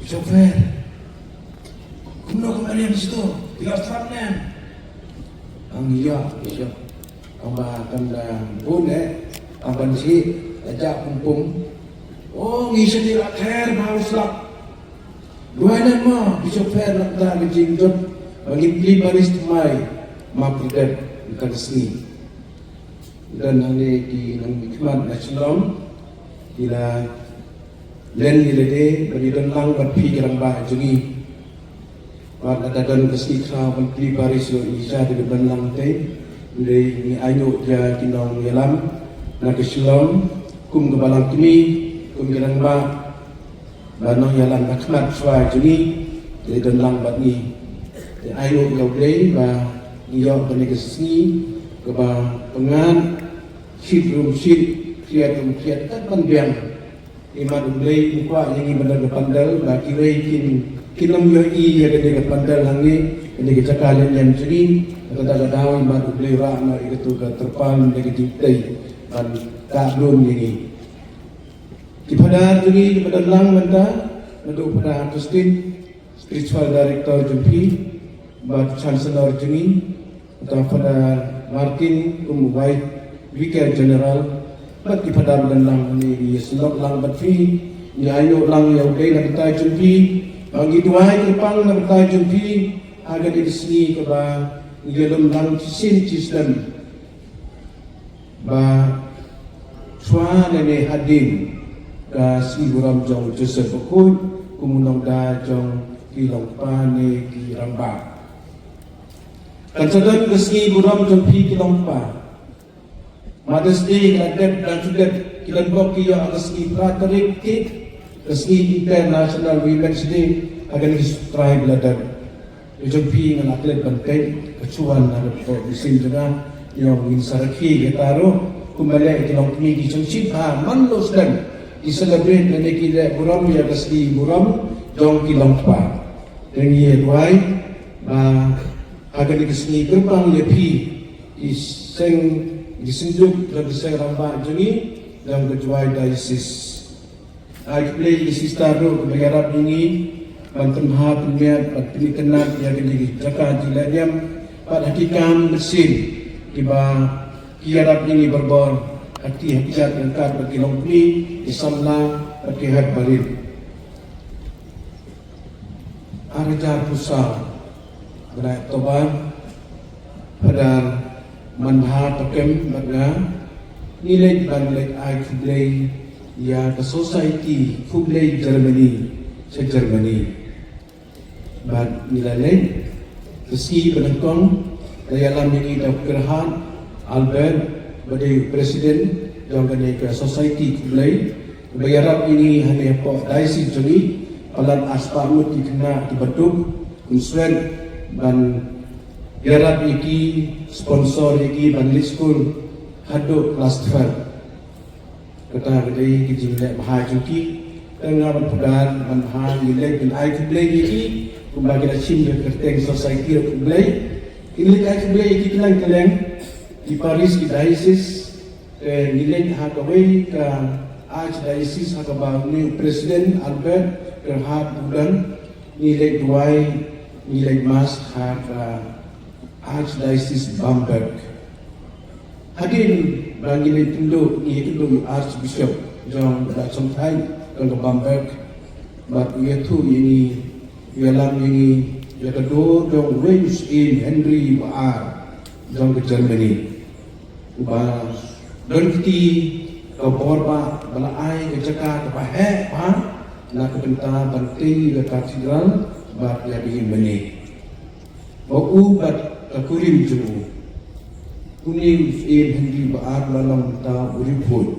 Chauffeur, kuno kemarin di situ, tiga serangan. Ang iya, siap. Ang pun ang bansi, ajak kumpung. Oh, ngisi di akhir mau selap. Dua nama di chauffeur nak dah kejinjut, bagi beli baris temai, mapridat ikan seni. Dan hari di Hikmat Nasional, ila len ilade bagi denlang berpi kerang bah jungi. Pada dadan kesni kau beli baris yo isa di denlang te, dari ni ayu dia kinong yalam, nak kesilom, kum kebalang kini, kum kerang bah, banong yalam Hikmat suai jungi, dari denlang bat ni. Ayu kau beli bah iyo bani kesni, keba pengan, sit kiat kan pandiang. Iman ulay muka yang benar pandal bagi kin kinam yo I ya gede pandal hangi ini kita kalian yang jadi kata daw iman ulay ra na itu ke terpal lagi ditai dan belum ini dipada jadi pada lang menta untuk pada Agustin spiritual director jumpi bad chancellor jadi atau pada Martin Umubai vicar general bagi pada lang ni selok lang batfi ni ayo lang yang kay na jumpi bagi duai terpang na jumpi agak di sini ke ba ngelum lang sistem ba chua ne hadin ka si buram jong Joseph Okut kumunong da jong kilong pa ni kiramba kan sadan ke si buram jumpi kilong pa Mother's Day kiladep dan sudep kiladbok kiyo ang kasni pratarik kit kasni International Women's Day agan isutray kiladep ijumpi ng atlet bantay kacuan na po isin juga yung insaraki gitaro kumale kilong kini kisungsip ha manlos dan i-celebrate na nikila buram ya kasni buram jong kilong pa dan iya duay agan ikasni gerbang yapi iseng disenjuk dan diseramba jungi dalam kejuai diocese. Akhirnya isi taruh kebayarap ini banten ha pemiat patri kenat yang di jaka jiladiam pada hakikam bersin tiba kiarap ini berbor hati hakikat angkat bagi longkni isamla bagi hat barin arajar pusat berat toban pada manha pakem baga nilai banlek ai kublai ya ke society kublai Germany se Germany bad nilai kesi penengkong dalam ini Dr. Han Albert bagi presiden yang kene ke society kublai bayarap ini hanya po daisi joni alat asparmut dikena dibentuk unswen ban Garap iki sponsor iki bandit school haduk kelas 12 kata kedai kijilek bahajuki tengah berpedan manha nilai bin ai kublai iki kumbagi racim de kerteng society kublai nilai ai kublai iki kelang di Paris di diocese nilai ha kawai ka archdiocese ha kabang presiden Albert Gerhard Budan nilai duai nilai mas ha ka Archdiocese Bamberg. Hadir bagi itu Archbishop John Dachong Thai ke Bamberg. But ia tu ini ialam ini ia kedua dong Wales in Henry Baar dong ke Germany. Ubah dan kita ke Borba balai ke Jakarta ke Pahek nak ke Bentang Banting ke Katedral bat ia di Germany. Bau bat Kurim jemu, kuning Henry Baar dalam ta uripun.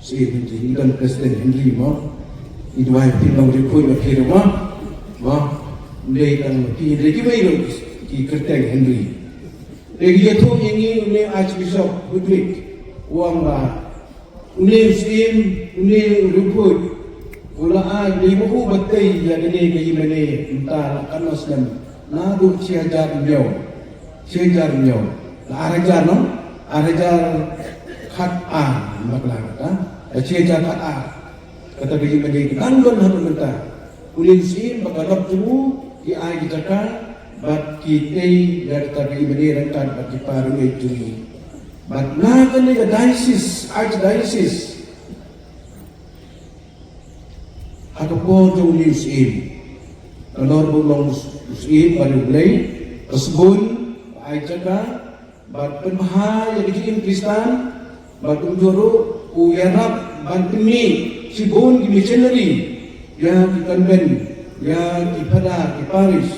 Henry dan Presiden Henry itu ay pinang uripun akhir Ndai kan lagi bayi ki kerteng Henry. Lagi itu ini une Archbishop Ludwig uang une uripun. Kula di buku batai yang ini kayi mana entah kanos dan nadu ciajar nyo arajar no arajar khat makla kata ciajar khat kata biji menjadi nanggon hatu menta ulinsin bagalap tu ki ai kita ka bat kita dari tadi berdiri kan bat diparu itu bat na kan ni archdiocese ataupun tu ulinsin Lor bulong usin baru belai tersebut ai jaga bat penbahaya di Kristen bat unjuru uyarap bat peni sibun di missionary ya di konven ya di pada di Paris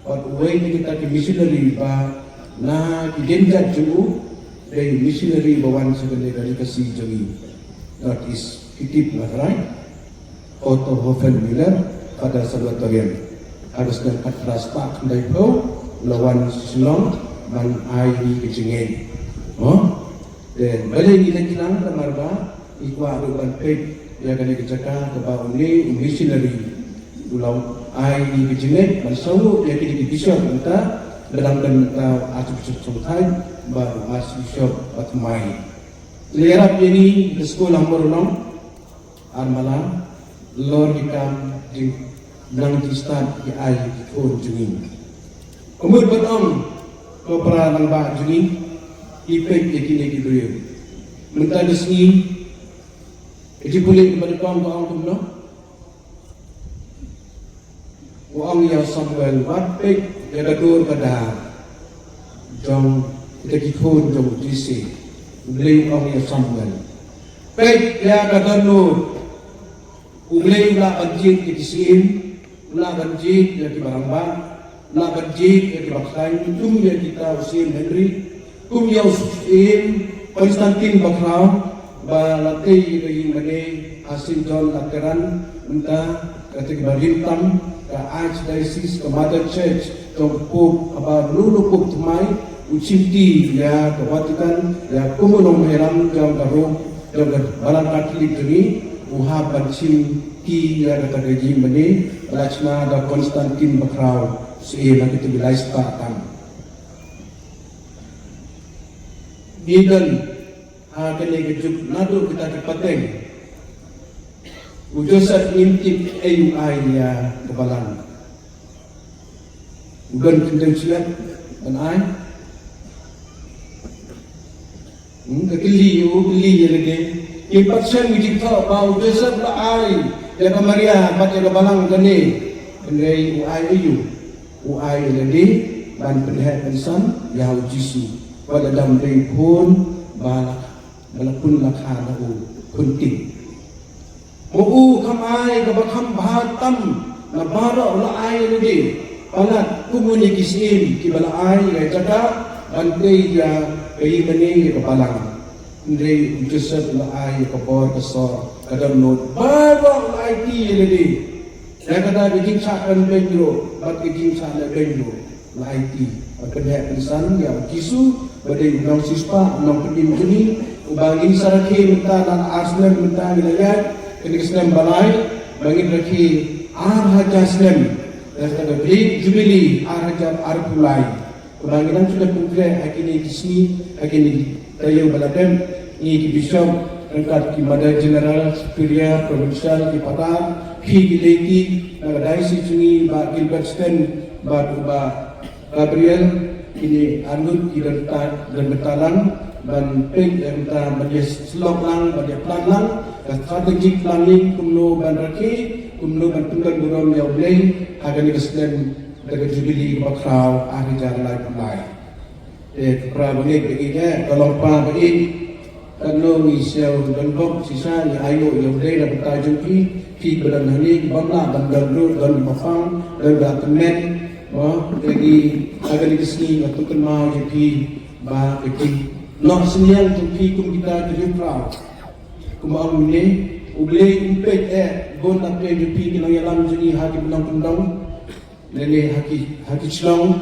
bat uai ni kita di missionary ba na di denjat juu dari missionary bawan sebenarnya dari kasih jagi that is kitip lah right Otto Hoffenmiller pada Salvatorian harus dapat rastak dari kau lawan Silong man ai kecingin dan balik kita kilang tamarba ikwa ruban pek ya kena kecaka kebau ni missionary ulau ai kecingin man sawu ya kini bishop kita dalam dan archbishop Songthai baru archbishop Patmai lerap ini ke sekolah morong armala lor hikam di nang Kristen di ai pun jungin kemudian betom ko para nang ba jungin ipek ikini kidriyo mentah desni iti boleh kepada kaum ko no wang ya Samuel watpek ya dadur kada jong kita kikun jong disi beli wang ya Samuel pek ya kadanud ublay la banjit kitisin la banjit ya kibarangba la banjit ya kibaksain tum ya kita usin Henry kum ya usin Konstantin bakrao ba latay yung mani asin John Lateran unta katig barintam ka archdiocese ka mother church tong Pope aba lulu Pope tumay ucinti ya kawatikan ya kumunong meherang jang karo jang balang katolik ini uha bancin ki ya kata gaji mani Lachna da Konstantin bakrao si na kita bilay sepatan Nidan kini kejuk nado kita kepateng ujosat intip AUI ya kebalan ugan kendeng silat dan ai kekili ya lagi impat sen bijik tau bau ujosat la ai ya kamaria bat ya kebalang gani kendai UI lagi ban penhat pensan ya ujisu pada dam dei pun balapun lakha na kunting Mau kamai kabakam bahatam na bara la ay lagi palat komunikasin kibala ay kay jaga bantay ya kay mani kapalang hindi Joseph la ay kabor kaso kadamnod bara la ay ti lagi ya kada biging sa kan Pedro bat biging sa na Pedro la ay ti pagkanya pinsan ya kisu badai nang sispa nang pedin kini ubangin saraki minta dan Arsenal minta wilayah Islam balai bangin rakhi Hajar Islam dan beli Jubilee Hajar Arpulai kebanginan sudah pungkre akini kisni akini tayo baladen ni ki bishop angkat ki mother general superior provincial ki patar ki gileki nagadai si chungi ba Gilbertsten ba Gabriel ini anut ki dan betalang dan pek dan menjadi slok lang menjadi plan lang strategic planning kumno ban raki kumno ban tunggal buron ya ulay agani Islam daga Jubilee bakraw ari jar lai pulai pra bangig begini kalau pa bagi kano mi sel dan bok sisa ni ayo ya ulay na betajung ki badan hani bamla bandar dur dan mafang dan temen jadi agani kesini waktu kenal jadi ba kecil nak senyal tu kum kita jadi proud kumang ni ublay umpet gon apre jupi kinang yalam juni haki benang pendang lele haki slong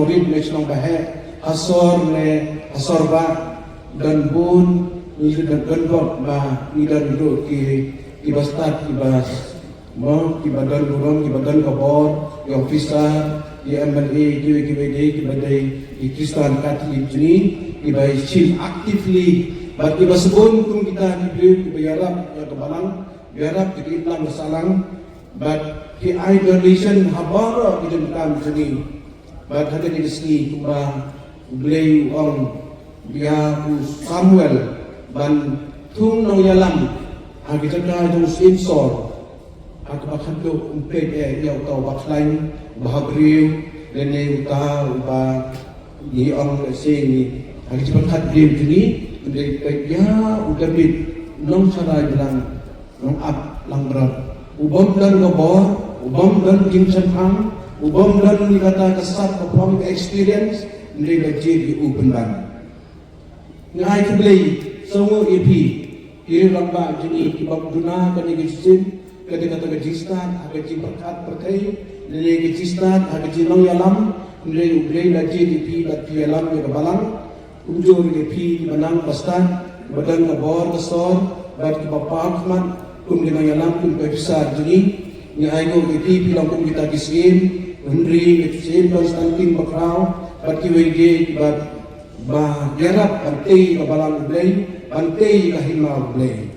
rin le slong bahe asor ba dan bun ni dan gonbok ba ni dan do ki bastat ki bas mo ki badan burong ki badan kabor ki officer ki MLA ki WD ki badai ki Kristen Katolik juni ki bai chief actively bagi basebon kung kita diberi bayarap ya kebalang bayarap jadi Islam bersalang but hi idolation habara kita bukan sini bat hagan di sini kumba blay on dia Samuel ban tung nong yalam hagi kita jong insor hagi bakhan do umpet yau tau baklain bahagriu lene uta ba ni on sini hagi cepat dia sini dia udah bit nong sarai bilang nong up lang berat ubam dan gobor ubam dan jinsan hang ubam dan dikata kesat kepom experience mereka jadi open ban ngai kebeli semua EP kiri lamba jadi kibab guna kani gisin ketika kata gejistan ada cibakat perkai nilai gejistan ada jinong yalam nilai ublei lagi EP dat yalam ya balang unjur EP menang pastan badan gobor kesor bat kibapak man kum jinong yalam kum besar jadi ni ayo EP bilang kum kita gisin Henry gisin Konstantin bakrau bat kiwege bat ba garap bantai kabalang ublay bantai kahima ublay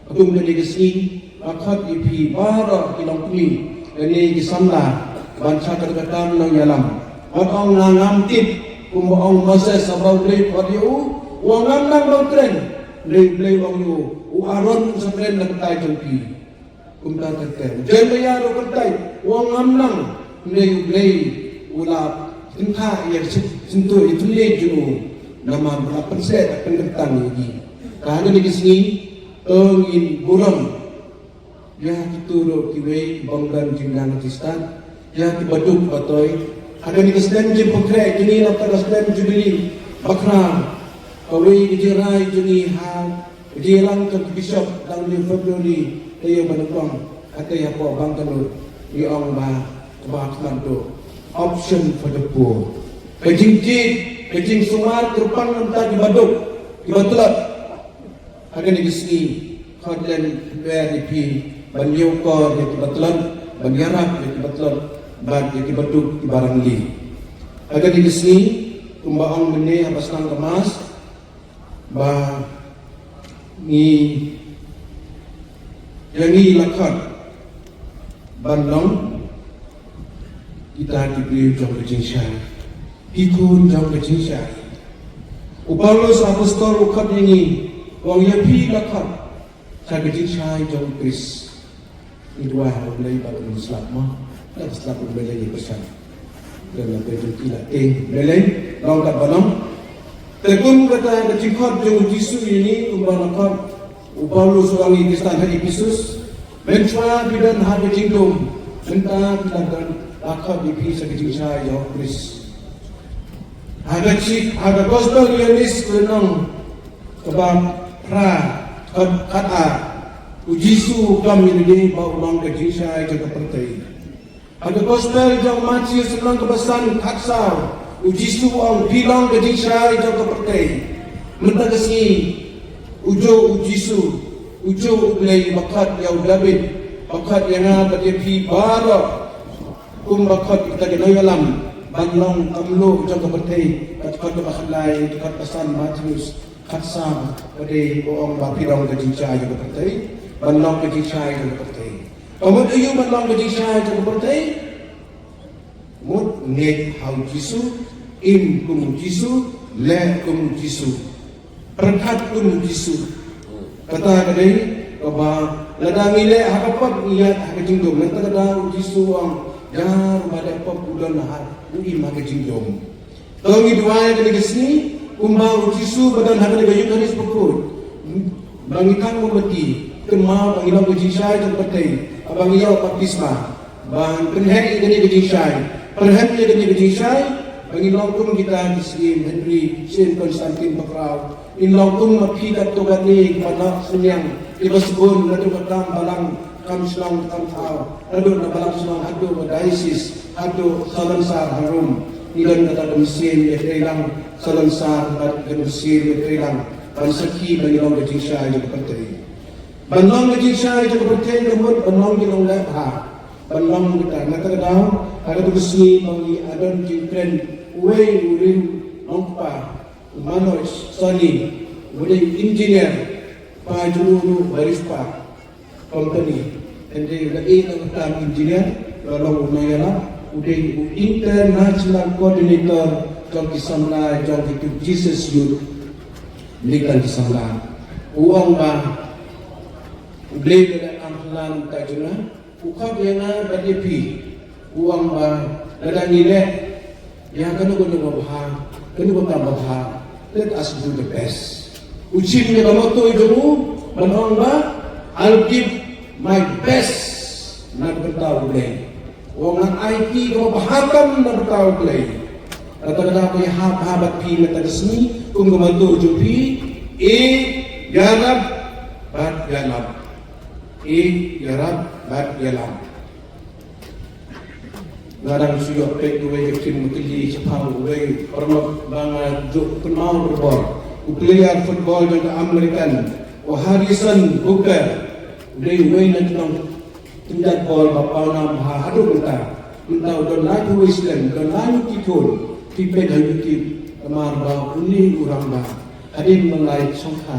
atum gani gesi akhat ipi bara kilang kuli gani gisamla bansa kadagatam nang yalam atong nangam tip kumbaong Moses sabaw ublay padiu wangam nang bawtren ublay wang yu uaron sa tren nagtay jangpi kumta tagten jemaya ro kantay wangam nang ublay ulap tinta yer sintu itu leju nama berapa set akan datang lagi. Kerana di sini ingin buram, ya kita ro kiwei banggan jingan kistan, ya kibaduk batoy. Ada di kistan jin pekrai jini lapta kistan jubili bakram. Kawei dijerai jini hal dijelang ke bishop dalam di Februari tayo manukang kata ya po bangkan di ong ba kebakman tu option for the poor. Kajing kecing sumar terpang entah di baduk di batulat ada di sini khadlan beri pi banyu ko di batulat banyarak di batulat bad di baduk di barang li ada di sini kumbaang mene habas nang kemas ba ni yangi lakat bandong kita diberi jom kecing syai ikut jauh kecil saya. Upaulos apostol ukat ini, wang yapi lakat, saya kecil saya jauh Kris. Ini dua hari mulai pada Islam mah, dan Islam berbeda besar. Dan apa itu tidak belai, lawan tak balam. Tekun kata kecil kat jauh Yesus ini umpah lakat. Upaulos orang ini Kristen hari Yesus, mencua bidan hari kecil mentah bidan lakat di pisah kecil saya jauh Kris. Ada gospel yanis kenang kebab pra kata ujisu kami ini bau ulang kejisai ke pertai. Ada gospel yang mati senang kebesan katsar ujisu ang bilang kejisai ke pertai. Mentagasi ujo ujisu ujo ublay bakat yau David bakat yang ada di bara bakat kita kenayalam. Banlong kamlo jang kapatay at kato kakalay kat pasan Matius katsam pade boong bapirong kajisay jang kapatay banlong kajisay jang kapatay kamot ayo banlong kajisay jang kapatay mut nget how Jisu in kum Jisu le kum Jisu perkat kum Jisu kata kadai kaba ladami le hakapat iyat hakajingdom nanta kada Jisu ang jar pada popular lahar ui maka jingdom tongi dua yang di sini kumbau Jisu badan hakan gayung kanis pokok bangikan memeti kemau bangilang kejisai tempetai abang iau baptisma bang penheri gani kejisai perhenti gani kejisai bangilang kum kita di sini Henry Saint Konstantin Bakrau inlang kum mapikat to gani kepada senyang ibasbun natu katam balang kam selang kam tau adu na balang selang adu diocese adu salansar harum ilan kata mesin etrelang salansar at mesin etrelang pansaki bangilang kejisai di pertai banlang kejisai di pertai nomor banlang gilang lepha banlang kita nakadau ada tugasni bangi adon jikren uwe urin nongpa manos sani urin engineer pajuru barispa company and they lagi ng engineer tolong unayala udah international coordinator trong Kisamla trong Jesus Youth Likan Kisamla uang ba udah ang halan tajuna ukap yang berdiri uang ba ada nilai yang kena guna bahang kena guna bahang let us do the best ucap ni kalau tu itu menang ba I'll give my best nak bertahu boleh orang IT kalau bahagam nak bertahu boleh kata-kata apa yang habat pi mata resmi kung kemantu jupi yarab bad yalab yarab bad yalab Garang suyok pek duwe kecil mutili sepang duwe permak banga juk kenal berbol player football juga American Harrison Booker duwe nanong tindak bol bapau nam hadu kita don lagu Islam don lagu tikul tipe haluti kamar ba uni urang ba hadim mengai songkha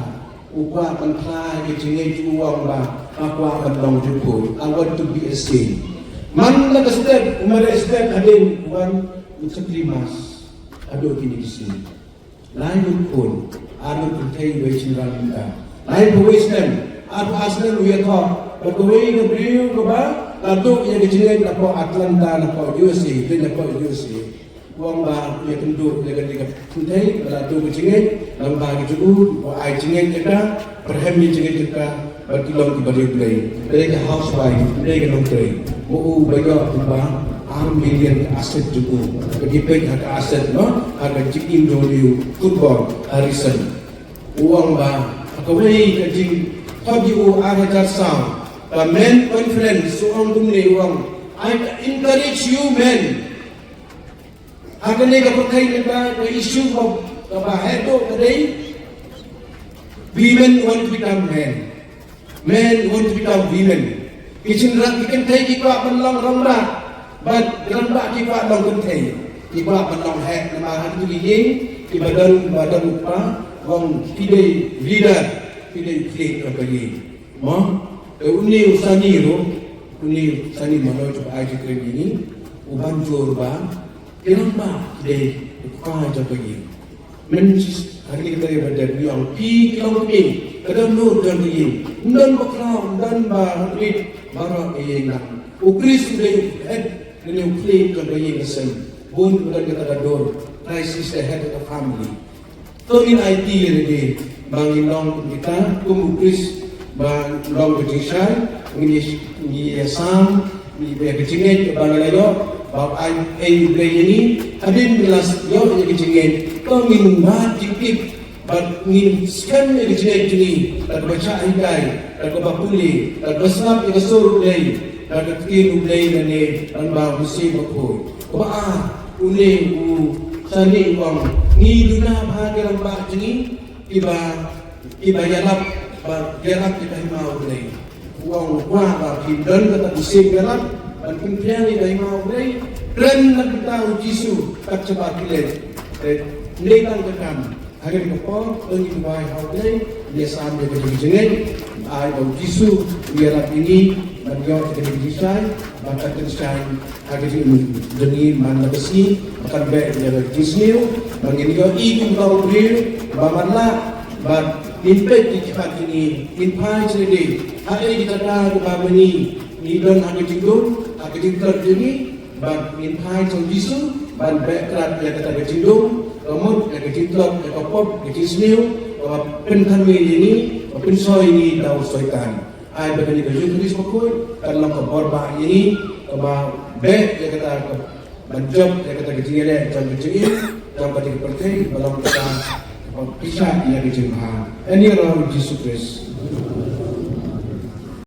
ukwa pantla gejenge juang ba akwa bandong jupo I want to be a saint man la step umare step hadim wan utsaklimas ado kini sini lain pun anu kuntai wechinran kita lain Islam adu aslan uya tho bagawai ke beliau ke ba lalu yang kecilnya dapat Atlanta dapat USA dan dapat USA uang ba yang penduduk dengan kuntai lalu kecilnya lembaga itu ai cingin kita perhemi cingin kita berkilong ke balik play mereka housewife mereka nongkrei mau bayar ba million aset juga kedipet harga aset no harga cikin dulu football Harrison uang ba kawai kecil tabiu agar sound men conference seorang tumne uang I encourage you men agar ni kapakai neba ke issue of kabaheto today women want to become men want to become women kitchen rat ikan thai kita penlong ramba but ramba kita long kun thai kita penlong het nama hari tu yin kita badan lupa wong tidak leader tidak clear kembali mo uni usani malo coba aja keren ini uban jorba kenapa deh kau aja pergi mencis hari kita yang berada di yang pi kilau ini kadang nur dan ini dan bakal dan bahrit barak yang ukris deh head ini uklik kembali kesan bun bukan kita gador Christ is the head of the family so in IT ini bangin long kita ukris bang long kecil ni sam ni kecil bang layo bang ai play ini adin belas yo kecil kau ngin mati tip bang ngin scan kecil ini tak baca hidai tak bapuli tak besar yang suruh play tak kecil play ni dan bang mesti bakul ba une sani uang ni duna bahagia lembah ini iba yalap gerap kita mau beli uang kuah dan kata bising gerap dan kemudian kita mau beli dan kita ujisu tak cepat pilih datang ke kami hari ini kau pergi ke bawah mau beli dia sambil berjengeng ai ujisu gerap ini dan dia kita desain maka desain hari ini demi mana besi akan baik dia berjisniu bagi dia itu tahu beli bamanlah impet di tempat ini, impai sendiri. Hari kita dah berbagi ni dan hari tinggal, hari tinggal ini, bag impai sendiri, bag background yang kita berjindung, kemudian yang tinggal, yang kopop, yang senior, penkan ini, pensoi ini tahu soitan. Ai begini kerja tulis pokok, kalau keborba ini, kebab back yang kita menjob yang kita kecil jangan kecil, jangan kecil pergi, belum kita pisah yang kecil. Ini adalah Yesus Kristus.